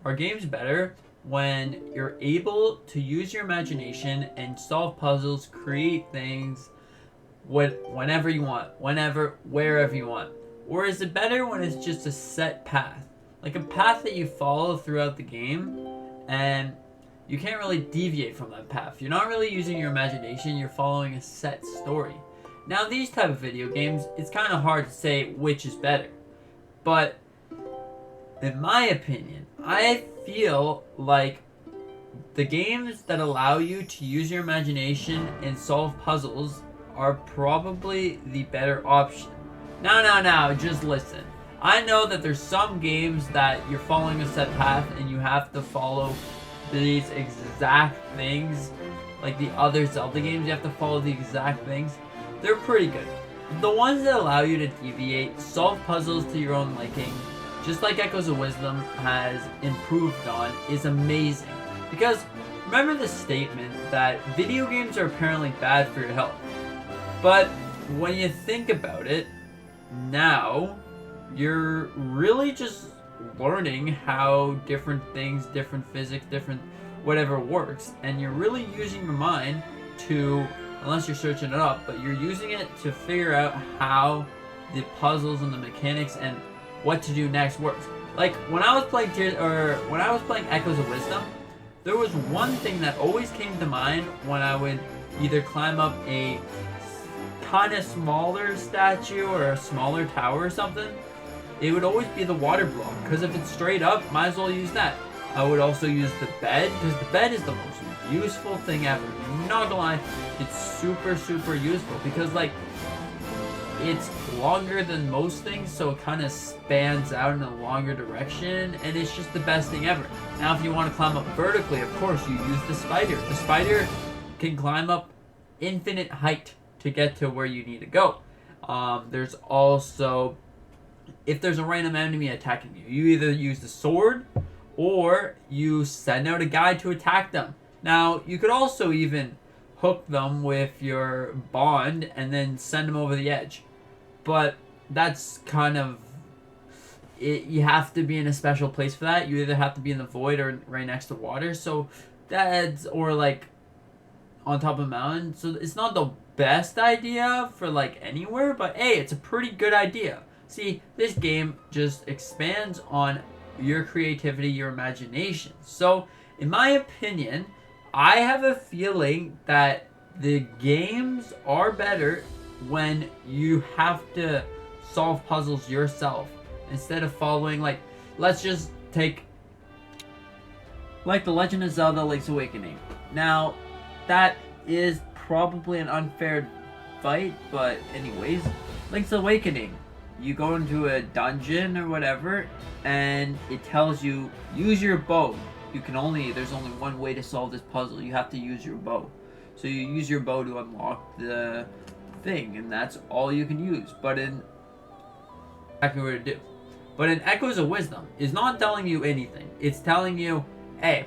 Are games better when you're able to use your imagination and solve puzzles, create things whenever you want, whenever, wherever you want? Or is it better when it's just a set path? Like a path that you follow throughout the game and you can't really deviate from that path. You're not really using your imagination, you're following a set story. Now, these type of video games, it's kind of hard to say which is better. But in my opinion, I feel like the games that allow you to use your imagination and solve puzzles are probably the better option. Now, just listen. I know that there's some games that you're following a set path and you have to follow these exact things. Like the other Zelda games, you have to follow the exact things. They're pretty good. The ones that allow you to deviate, solve puzzles to your own liking, just like Echoes of Wisdom has improved on, is amazing. Because remember the statement that video games are apparently bad for your health. But when you think about it, now you're really just learning how different things, different physics, different whatever works, and you're really using your mind to, unless you're searching it up, but you're using it to figure out how the puzzles and the mechanics and what to do next works. Like when I was playing Echoes of Wisdom, there was one thing that always came to mind when I would either climb up a kind of smaller statue or a smaller tower or something. It would always be the water block, because if it's straight up, might as well use that. I would also use the bed, because the bed is the most useful thing ever. Not gonna lie, it's super useful, because like it's longer than most things, so it kind of spans out in a longer direction, and it's just the best thing ever. Now if you want to climb up vertically, of course you use the spider. The spider can climb up infinite height to get to where you need to go. There's also, if there's a random enemy attacking you, you either use the sword or you send out a guide to attack them. Now, you could also even hook them with your bond and then send them over the edge. But that's kind of it. You have to be in a special place for that. You either have to be in the void or right next to water. So that's, or like on top of a mountain. So it's not the best idea for like anywhere, but hey, it's a pretty good idea. See, this game just expands on your creativity, your imagination. So, in my opinion, I have a feeling that the games are better when you have to solve puzzles yourself instead of following, like, let's just take like The Legend of Zelda Link's Awakening. Now, that is probably an unfair fight, but anyways, Link's Awakening. You go into a dungeon or whatever, and it tells you, use your bow. There's only one way to solve this puzzle. You have to use your bow. So you use your bow to unlock the thing, and that's all you can use. But exactly what to do. But in Echoes of Wisdom, it's not telling you anything. It's telling you, hey,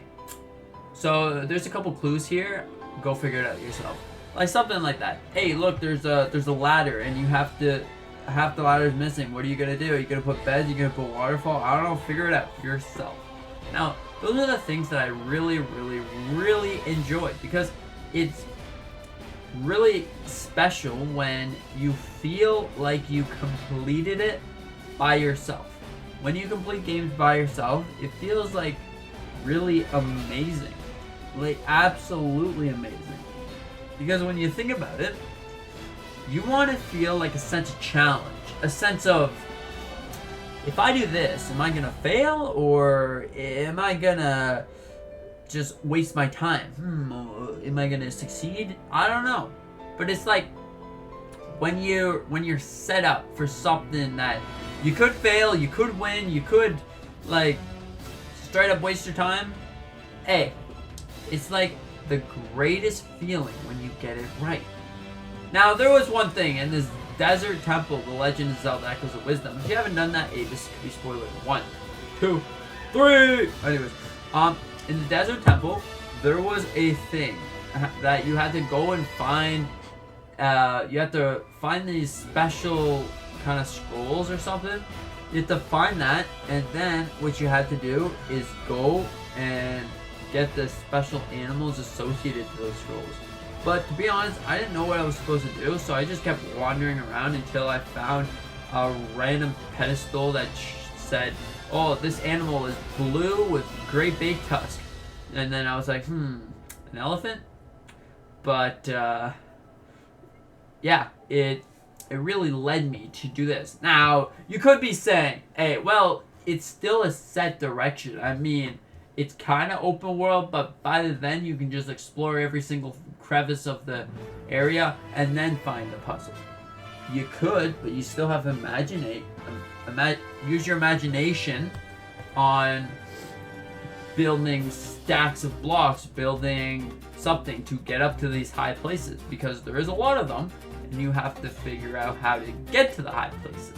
so there's a couple clues here. Go figure it out yourself. Like something like that. Hey, look, there's a ladder, and you have to. Half the ladder's missing. What are you gonna do? Are you gonna put beds? Are you gonna put waterfall? I don't know. Figure it out yourself. Now, those are the things that I really enjoy, because it's really special when you feel like you completed it by yourself. When you complete games by yourself, it feels like really amazing. Like absolutely amazing. Because when you think about it, you want to feel like a sense of challenge, a sense of, if I do this, am I gonna fail or am I gonna just waste my time? Am I gonna succeed? I don't know. But it's like when you're set up for something that you could fail, you could win, you could like straight up waste your time. Hey, it's like the greatest feeling when you get it right. Now, there was one thing in this Desert Temple, The Legend of Zelda Echoes of Wisdom. If you haven't done that, this could be spoiler 1, 2, 3. Anyways, in the Desert Temple, there was a thing that you had to go and find. You had to find these special kind of scrolls or something, You have to find that, and then what you had to do is go and get the special animals associated to those scrolls. But to be honest, I didn't know what I was supposed to do, so I just kept wandering around until I found a random pedestal that said, oh, this animal is blue with great big tusk. And then I was like, an elephant? But, yeah, it really led me to do this. Now, you could be saying, hey, well, it's still a set direction. I mean, it's kind of open world, but by then you can just explore every single crevice of the area and then find the puzzle. You could, but you still have to use your imagination on building stacks of blocks, building something to get up to these high places, because there is a lot of them, and you have to figure out how to get to the high places.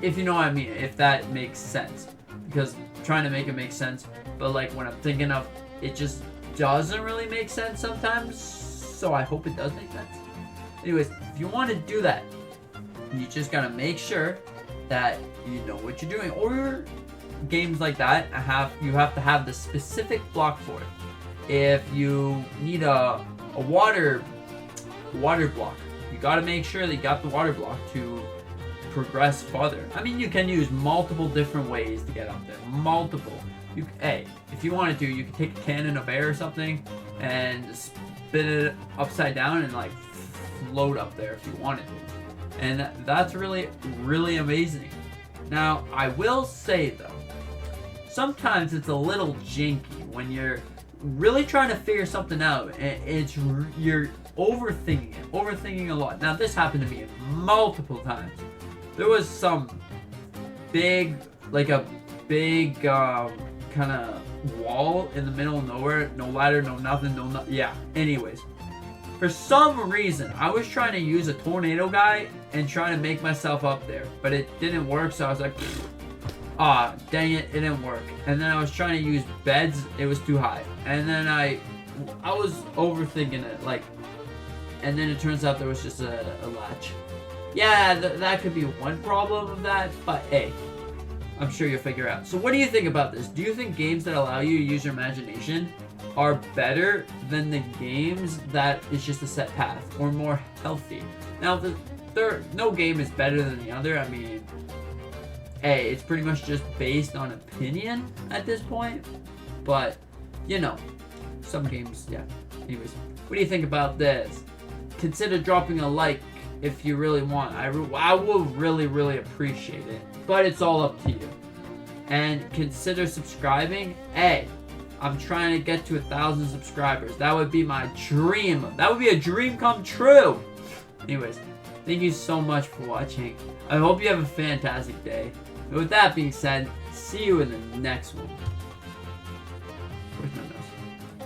If you know what I mean, if that makes sense. Because I'm trying to make it make sense, but like when I'm thinking of, it just doesn't really make sense sometimes, so I hope it does make sense. Anyways, if you want to do that, you just gotta make sure that you know what you're doing. Or games like that, you have to have the specific block for it. If you need a water block, you gotta make sure that you got the water block to progress farther. I mean, you can use multiple different ways to get up there. If you wanted to, you could take a cannon of air or something and spin it upside down and like float up there if you wanted to. And that's really, really amazing. Now, I will say though, sometimes it's a little janky when you're really trying to figure something out, and you're overthinking a lot. Now, this happened to me multiple times. There was some big kind of wall in the middle of nowhere, no ladder, no nothing, yeah. Anyways, for some reason, I was trying to use a tornado guy and trying to make myself up there, but it didn't work, so I was like, dang it, it didn't work. And then I was trying to use beds, it was too high. And then I was overthinking it, and then it turns out there was just a latch. Yeah, that could be one problem of that, but hey, I'm sure you'll figure out. So what do you think about this? Do you think games that allow you to use your imagination are better than the games that is just a set path, or more healthy? Now, no game is better than the other. I mean, hey, it's pretty much just based on opinion at this point, but, you know, some games, yeah. Anyways, what do you think about this? Consider dropping a like if you really want. I will really, really appreciate it, but it's all up to you. And consider subscribing. Hey, I'm trying to get to 1,000 subscribers. That would be my dream. That would be a dream come true. Anyways, thank you so much for watching. I hope you have a fantastic day. And with that being said, see you in the next one.